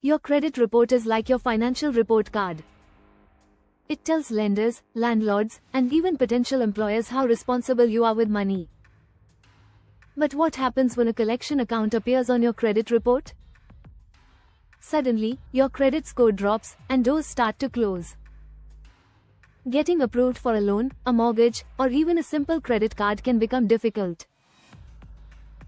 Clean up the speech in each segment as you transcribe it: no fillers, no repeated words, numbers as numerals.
Your credit report is like your financial report card. It tells lenders, landlords, and even potential employers how responsible you are with money. But what happens when a collection account appears on your credit report? Suddenly, your credit score drops, and doors start to close. Getting approved for a loan, a mortgage, or even a simple credit card can become difficult.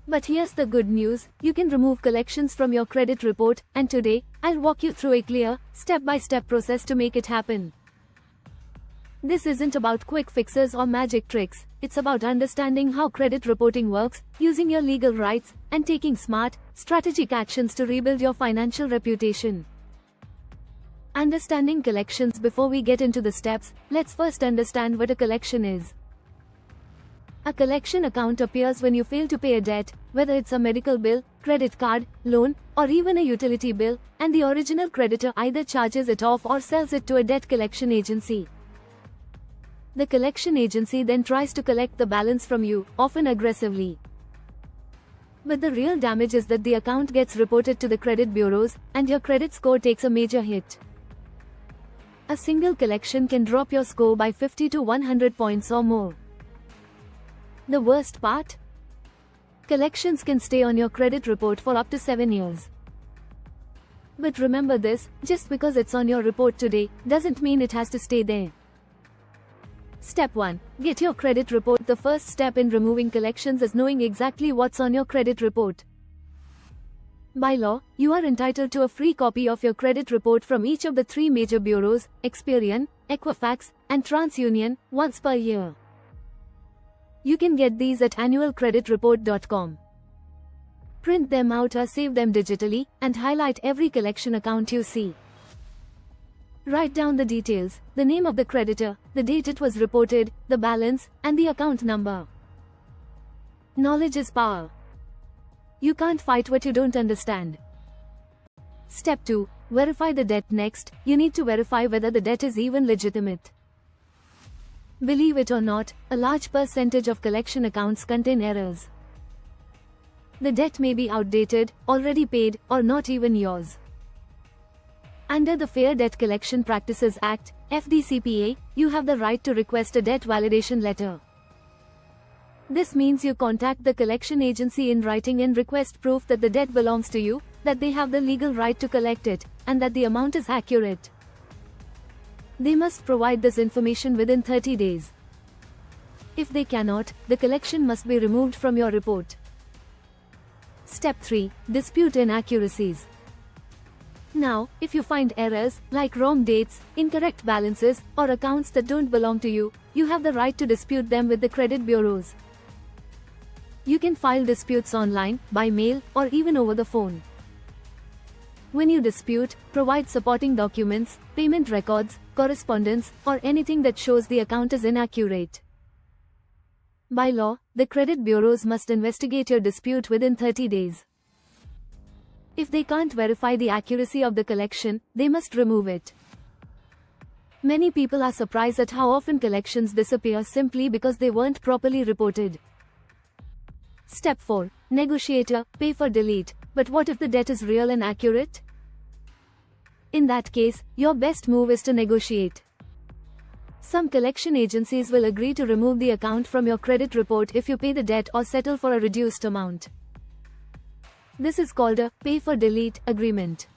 But here's the good news, you can remove collections from your credit report, and today, I'll walk you through a clear, step-by-step process to make it happen. This isn't about quick fixes or magic tricks, it's about understanding how credit reporting works, using your legal rights, and taking smart, strategic actions to rebuild your financial reputation. Understanding collections. Before we get into the steps, let's first understand what a collection is. A collection account appears when you fail to pay a debt, whether it's a medical bill, credit card, loan, or even a utility bill, and the original creditor either charges it off or sells it to a debt collection agency. The collection agency then tries to collect the balance from you, often aggressively. But the real damage is that the account gets reported to the credit bureaus, and your credit score takes a major hit. A single collection can drop your score by 50 to 100 points or more. The worst part? Collections can stay on your credit report for up to 7 years. But remember this, just because it's on your report today, doesn't mean it has to stay there. Step 1. Get your credit report. The first step in removing collections is knowing exactly what's on your credit report. By law, you are entitled to a free copy of your credit report from each of the 3 major bureaus, Experian, Equifax, and TransUnion, once per year. You can get these at annualcreditreport.com. Print them out or save them digitally, and highlight every collection account you see. Write down the details, the name of the creditor, the date it was reported, the balance, and the account number. Knowledge is power. You can't fight what you don't understand. Step 2. Verify the debt. Next, you need to verify whether the debt is even legitimate. Believe it or not, a large percentage of collection accounts contain errors. The debt may be outdated, already paid, or not even yours. Under the Fair Debt Collection Practices Act, FDCPA, you have the right to request a debt validation letter. This means you contact the collection agency in writing and request proof that the debt belongs to you, that they have the legal right to collect it, and that the amount is accurate. They must provide this information within 30 days. If they cannot, the collection must be removed from your report. Step 3. Dispute inaccuracies. Now, if you find errors, like wrong dates, incorrect balances, or accounts that don't belong to you, you have the right to dispute them with the credit bureaus. You can file disputes online, by mail, or even over the phone. When you dispute, provide supporting documents, payment records, correspondence, or anything that shows the account is inaccurate. By law, the credit bureaus must investigate your dispute within 30 days. If they can't verify the accuracy of the collection, they must remove it. Many people are surprised at how often collections disappear simply because they weren't properly reported. Step 4. Negotiator, pay for delete. But what if the debt is real and accurate? In that case, your best move is to negotiate. Some collection agencies will agree to remove the account from your credit report if you pay the debt or settle for a reduced amount. This is called a pay for delete agreement.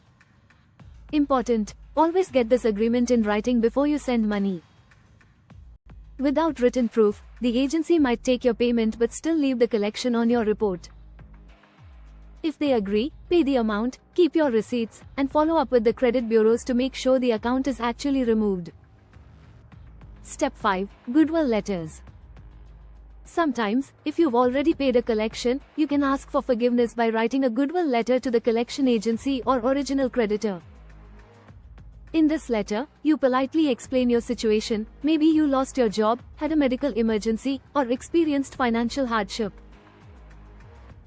Important, always get this agreement in writing before you send money. Without written proof, the agency might take your payment but still leave the collection on your report. If they agree, pay the amount, keep your receipts, and follow up with the credit bureaus to make sure the account is actually removed. Step 5. Goodwill letters. Sometimes, if you've already paid a collection, you can ask for forgiveness by writing a goodwill letter to the collection agency or original creditor. In this letter, you politely explain your situation, maybe you lost your job, had a medical emergency, or experienced financial hardship.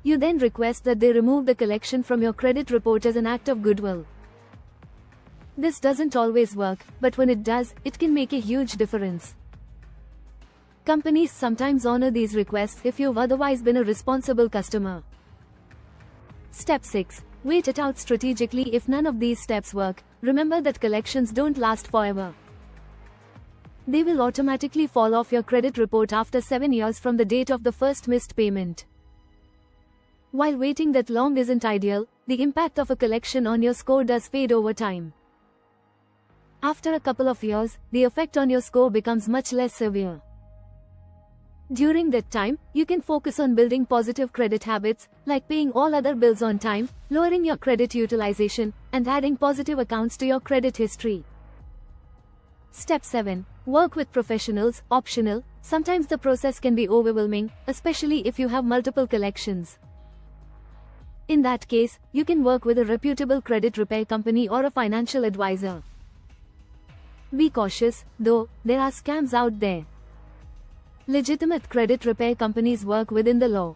You then request that they remove the collection from your credit report as an act of goodwill. This doesn't always work, but when it does, it can make a huge difference. Companies sometimes honor these requests if you've otherwise been a responsible customer. Step 6. Wait it out strategically. If none of these steps work, remember that collections don't last forever. They will automatically fall off your credit report after 7 years from the date of the first missed payment. While waiting that long isn't ideal, the impact of a collection on your score does fade over time. After a couple of years, the effect on your score becomes much less severe. During that time, you can focus on building positive credit habits, like paying all other bills on time, lowering your credit utilization, and adding positive accounts to your credit history. Step 7. Work with professionals. Optional. Sometimes the process can be overwhelming, especially if you have multiple collections. In that case, you can work with a reputable credit repair company or a financial advisor. Be cautious, though, there are scams out there. Legitimate credit repair companies work within the law.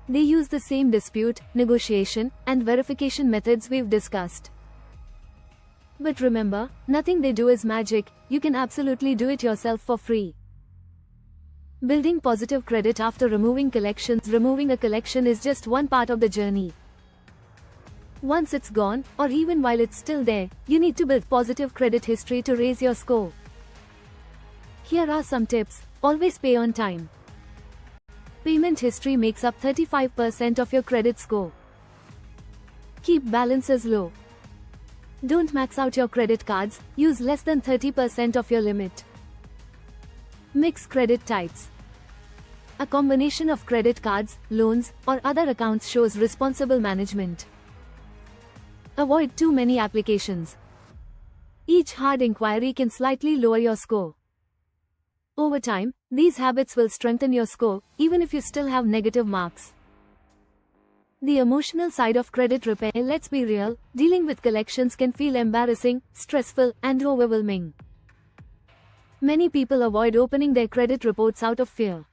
They use the same dispute, negotiation, and verification methods we've discussed. But remember, nothing they do is magic. You can absolutely do it yourself for free. Building positive credit after removing collections. Removing a collection is just one part of the journey. Once it's gone, or even while it's still there, you need to build positive credit history to raise your score. Here are some tips. Always pay on time. Payment history makes up 35% of your credit score. Keep balances low. Don't max out your credit cards, use less than 30% of your limit. Mix credit types. A combination of credit cards, loans, or other accounts shows responsible management. Avoid too many applications. Each hard inquiry can slightly lower your score. Over time, these habits will strengthen your score, even if you still have negative marks. The emotional side of credit repair. Let's be real, dealing with collections can feel embarrassing, stressful, and overwhelming. Many people avoid opening their credit reports out of fear.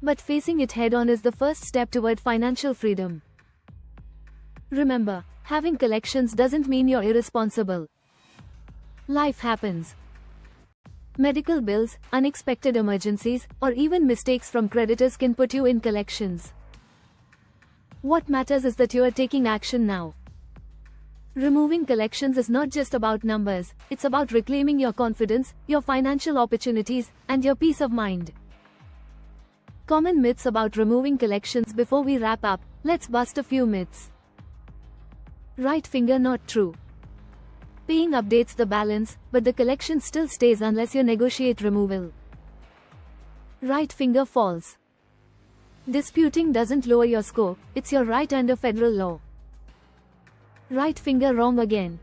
But facing it head-on is the first step toward financial freedom. Remember, having collections doesn't mean you're irresponsible. Life happens. Medical bills, unexpected emergencies, or even mistakes from creditors can put you in collections. What matters is that you are taking action now. Removing collections is not just about numbers, it's about reclaiming your confidence, your financial opportunities, and your peace of mind. Common myths about removing collections. Before we wrap up, let's bust a few myths. Right finger. Not true. Paying updates the balance, but the collection still stays unless you negotiate removal. Right finger. False. Disputing doesn't lower your score, it's your right under federal law. Right finger. Wrong again.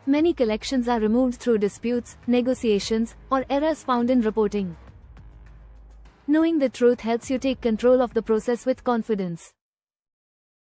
Many collections are removed through disputes, negotiations, or errors found in reporting. Knowing the truth helps you take control of the process with confidence.